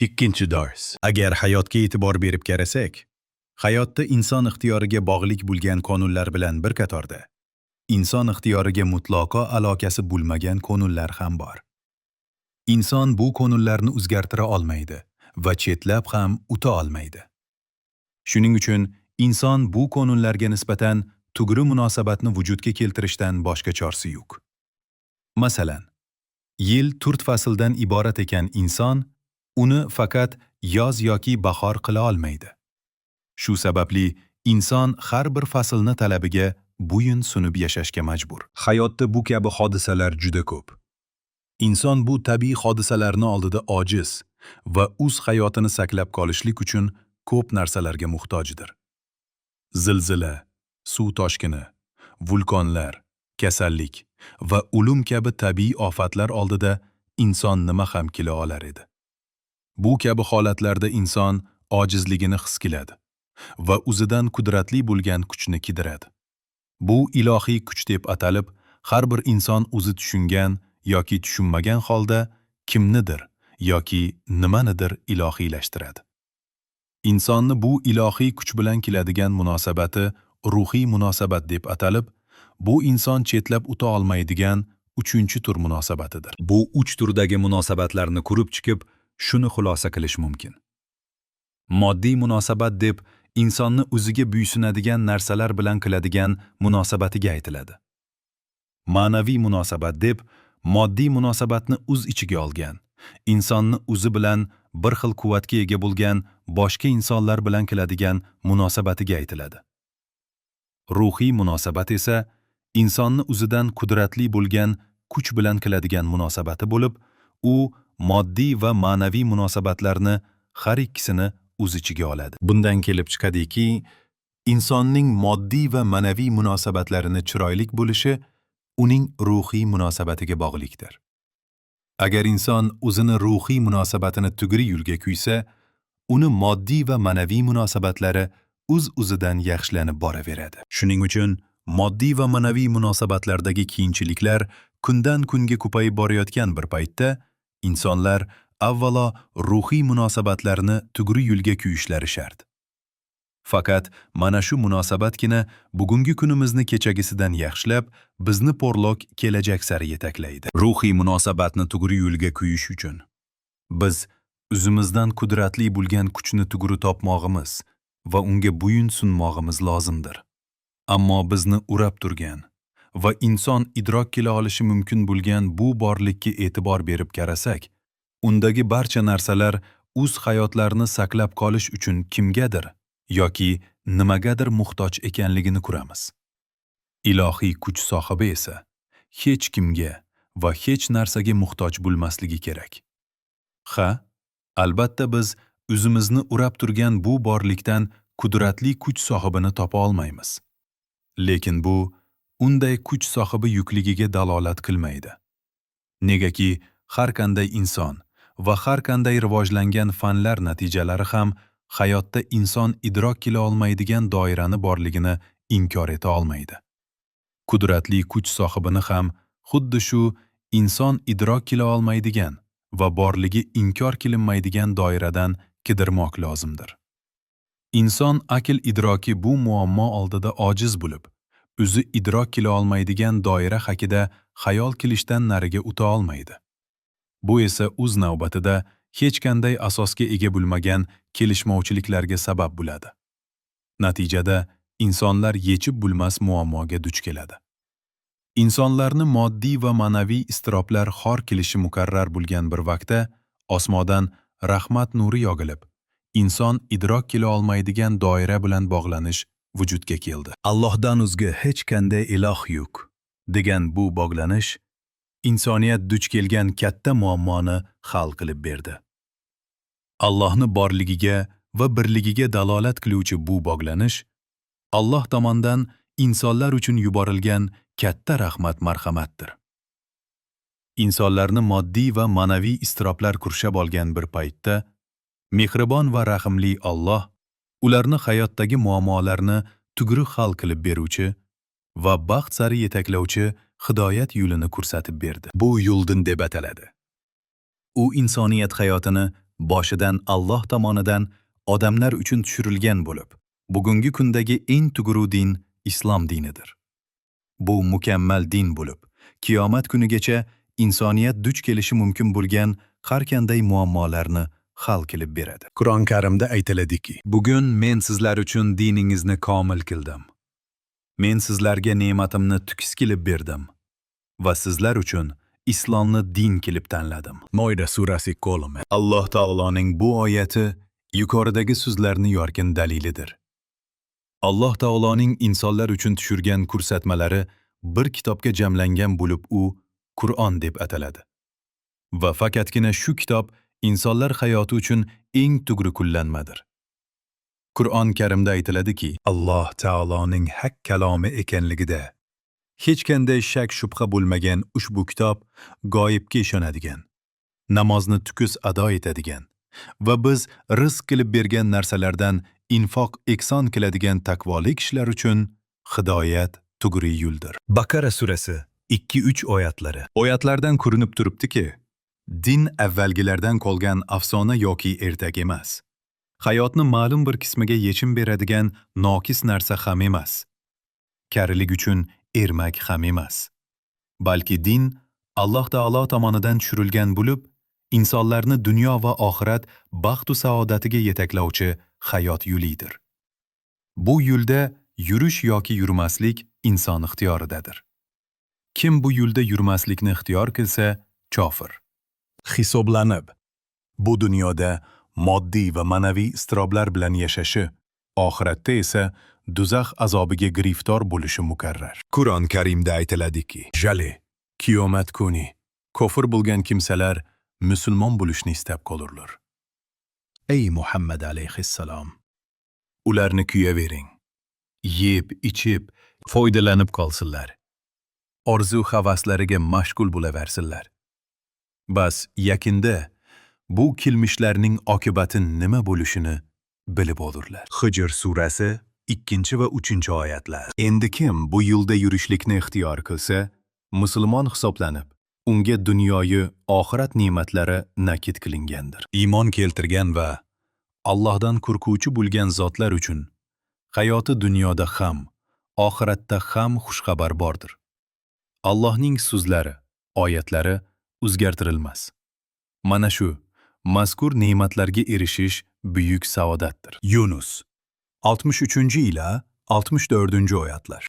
Ikkinchi dars. Agar hayotga e'tibor berib qarasak, hayotda inson ixtiyoriga bog'liq bo'lgan qonunlar bilan bir qatorda inson ixtiyoriga mutlaqo aloqasi bo'lmagan qonunlar ham bor. Inson bu qonunlarni o'zgartira olmaydi va chetlab ham o'ta olmaydi. Shuning uchun inson bu qonunlarga nisbatan to'g'ri munosabatni vujudga keltirishdan boshqa chorasi yo'q. Masalan, yil 4 fasldan iborat ekan inson uni faqat yoz yoki bahor qila olmaydi. Shu sababli inson har bir faslni talabiga bo'yin sunib yashashga majbur. Hayotda bu kabi hodisalar juda ko'p. Inson bu tabiiy hodisalarni oldida ojiz va o'z hayotini saqlab qolishlik uchun ko'p narsalarga muhtojdir. Zilzila, suv toshqini, vulqonlar, kasallik va o'lim kabi tabiiy ofatlar oldida inson nima ham kela olar edi. Bu kabi holatlarda inson ojizligini his qiladi va o'zidan qudratli bo'lgan kuchni qidiradi. Bu ilohiy kuch deb atalib, har bir inson o'zi tushungan yoki tushunmagan holda kimnidir yoki nimanidir ilohiylashtiradi. Insonni bu ilohiy kuch bilan keladigan munosabati ruhiy munosabat deb atalib, bu inson chetlab o'ta olmaydigan 3-tur munosabatidir. Bu 3 turdagi munosabatlarni ko'rib chiqib, shuni xulosa qilish mumkin. Moddiy munosabat deb insonni o'ziga buysunadigan narsalar bilan qiladigan munosabatiga aytiladi. Ma'naviy munosabat deb moddiy munosabatni o'z ichiga olgan, insonni o'zi bilan bir xil quvvatga ega bo'lgan boshqa insonlar bilan qiladigan munosabatiga aytiladi. Ruhiy munosabat esa insonni o'zidan qudratli bo'lgan kuch bilan qiladigan munosabati bo'lib, u moddiy va ma'naviy munosabatlarni har ikkisini o'z ichiga oladi. Bundan kelib chiqadiki, insonning moddiy va ma'naviy munosabatlarini chiroyli bo'lishi uning ruhiy munosabatiga bog'liqdir. Agar inson o'zini ruhiy munosabatini to'g'ri yo'lga qo'ysa, uni moddiy va ma'naviy munosabatlari o'z-o'zidan yaxshilanib boraveradi. Shuning uchun moddiy va ma'naviy munosabatlardagi qiyinchiliklar kundan kunga ko'payib borayotgan bir paytda insonlar avvalo ruhiy munosabatlarni to'g'ri yo'lga qo'yishlari shart. Faqat mana shu munosabatgina bugungi kunimizni kechagisidan yaxshilab, bizni porloq kelajak sari yetaklaydi. Ruhiy munosabatni to'g'ri yo'lga qo'yish uchun biz o'zimizdan qudratli bo'lgan kuchni to'g'ri topmog'imiz va unga bo'yin sunmog'imiz lozimdir. Ammo bizni urab turgan va inson idrok qila olishi mumkin bo'lgan bu borlikka e'tibor berib qarasak, undagi barcha narsalar o'z hayotlarini saqlab qolish uchun kimgadir yoki nimagadir muhtoj ekanligini ko'ramiz. Ilohiy kuch sohibi esa hech kimga va hech narsaga muhtoj bo'lmasligi kerak. Ha, albatta biz o'zimizni urab turgan bu borlikdan qudratli kuch sohibini topa olmaymiz. Lekin bu unday kuch sohibi yo'qligiga dalolat qilmaydi. Negaki har qanday inson va har qanday rivojlangan fanlar natijalari ham hayotda inson idrok qila olmaydigan doirani borligini inkor eta olmaydi. Qudratli kuch sohibini ham xuddi shu inson idrok qila olmaydigan va borligi inkor qilinmaydigan doiradan qidirmoq lozimdir. Inson aql idroki bu muammo oldida ojiz bo'lib, o'zi idrok qila olmaydigan doira haqida xayol qilishdan nariga o'ta olmaydi. Bu esa o'z navbatida hech qanday asosga ega bo'lmagan kelishmovchiliklarga sabab bo'ladi. Natijada insonlar yechib bo'lmas muammoga duch keladi. Insonlarni moddiy va ma'naviy iztiroblar xor qilishi muqarrar bo'lgan bir vaqtda osmondan rahmat nuri yog'ilib, inson idrok qila olmaydigan doira bilan bog'lanish vujudga keldi. Allohdan o'zga hech qanday iloh yo'q degan bu bog'lanish insoniyat duch kelgan katta muammoni hal qilib berdi. Allohni borligiga va birligiga dalolat qiluvchi bu bog'lanish Alloh tomonidan insonlar uchun yuborilgan katta rahmat marhamatdir. Insonlarni moddiy va ma'naviy iztiroblar qurshab olgan bir paytda mehribon va rahimli Alloh ularni hayotdagi muammolarni to'g'ri hal qilib beruvchi va baxt sari yetaklovchi hidoyat yo'lini ko'rsatib berdi. Bu yo'l din deb ataladi. U insoniyat hayotini boshidan Alloh tomonidan odamlar uchun tushirilgan bo'lib, bugungi kundagi eng tug'uru din islom dinidir. Bu mukammal din bo'lib, qiyomat kunigacha insoniyat duch kelishi mumkin bo'lgan har qanday muammolarni hal qilib beradi. Qur'on Karimda aytiladiki, Bugun men sizlar uchun diningizni komil qildim. Men sizlarga ne'matimni tukiz qilib berdim va sizlar uchun islomni din qilib tanladim. Mo'ida surasi qo'limi. Alloh taoloning bu oyati yuqoridagi so'zlarni yorgan dalilidir. Alloh taoloning insonlar uchun tushirgan ko'rsatmalari bir kitobga jamlangan bo'lib, u Qur'on deb ataladi. Va faqatgina shu kitob insonlar hayoti uchun eng to'g'ri qo'llanmadir. Qur'on Karimda aytiladiki, Alloh taoloning haq kalomi ekanligida hech qanday shak shubha bo'lmagan ushbu kitob g'oyibga ishonadigan, namozni tukus ado etadigan va biz rizq qilib bergan narsalardan infoq ehson qiladigan taqvoli kishilar uchun hidoyat to'g'ri yo'ldir. Baqara surasi 2-3 oyatlari. Oyatlardan ko'rinib turibdiki, din avvalgilardan qolgan afsona yoki ertak emas. Hayotni ma'lum bir qismiga yechim beradigan nokis narsa ham emas. Karilik uchun ermak ham emas. Balki din Alloh taolo tomonidan tushirilgan bo'lib, insonlarni dunyo va oxirat baxt va saodatiga yetaklovchi hayot yo'lidir. Bu yo'lda yurish yoki yurmaslik inson ixtiyoridadir. Kim bu yo'lda yurmaslikni ixtiyor qilsa, kofir hisoblanib, bu dunyoda moddiy va ma'naviy iztiroblar bilan yashashi, oxiratda esa do'zax azobiga giriftor bo'lishi muqarrar. Qur'on Karimda aytiladiki, jali, qiyomat kuni kofir bo'lgan kimsalar musulmon bo'lishni istab qolurlar. Ey Muhammad alayhissalom, ularni kuyavering. Yeb, ichib, foydalanib qolsinlar. Orzu havaslariga mashg'ul bo'laversinlar. Bas, yakinda bu kilmishlarning oqibati nima bo'lishini bilib olurlar. Hijr surasi 2 va 3 oyatlar. Endi kim bu yo'lda yurishlikni ixtiyor qilsa, musulmon hisoblanib, unga dunyoyi oxirat ne'matlari nakit qilingandir. Iymon keltirgan va Allohdan qo'rquvchi bo'lgan zotlar uchun hayoti dunyoda ham, oxiratda ham xushxabar bordir. Allohning so'zlari, oyatlari o'zgartirilmas. Mana shu mazkur ne'matlarga erishish buyuk saodatdir. Yunus 63 ila 64 oyatlar.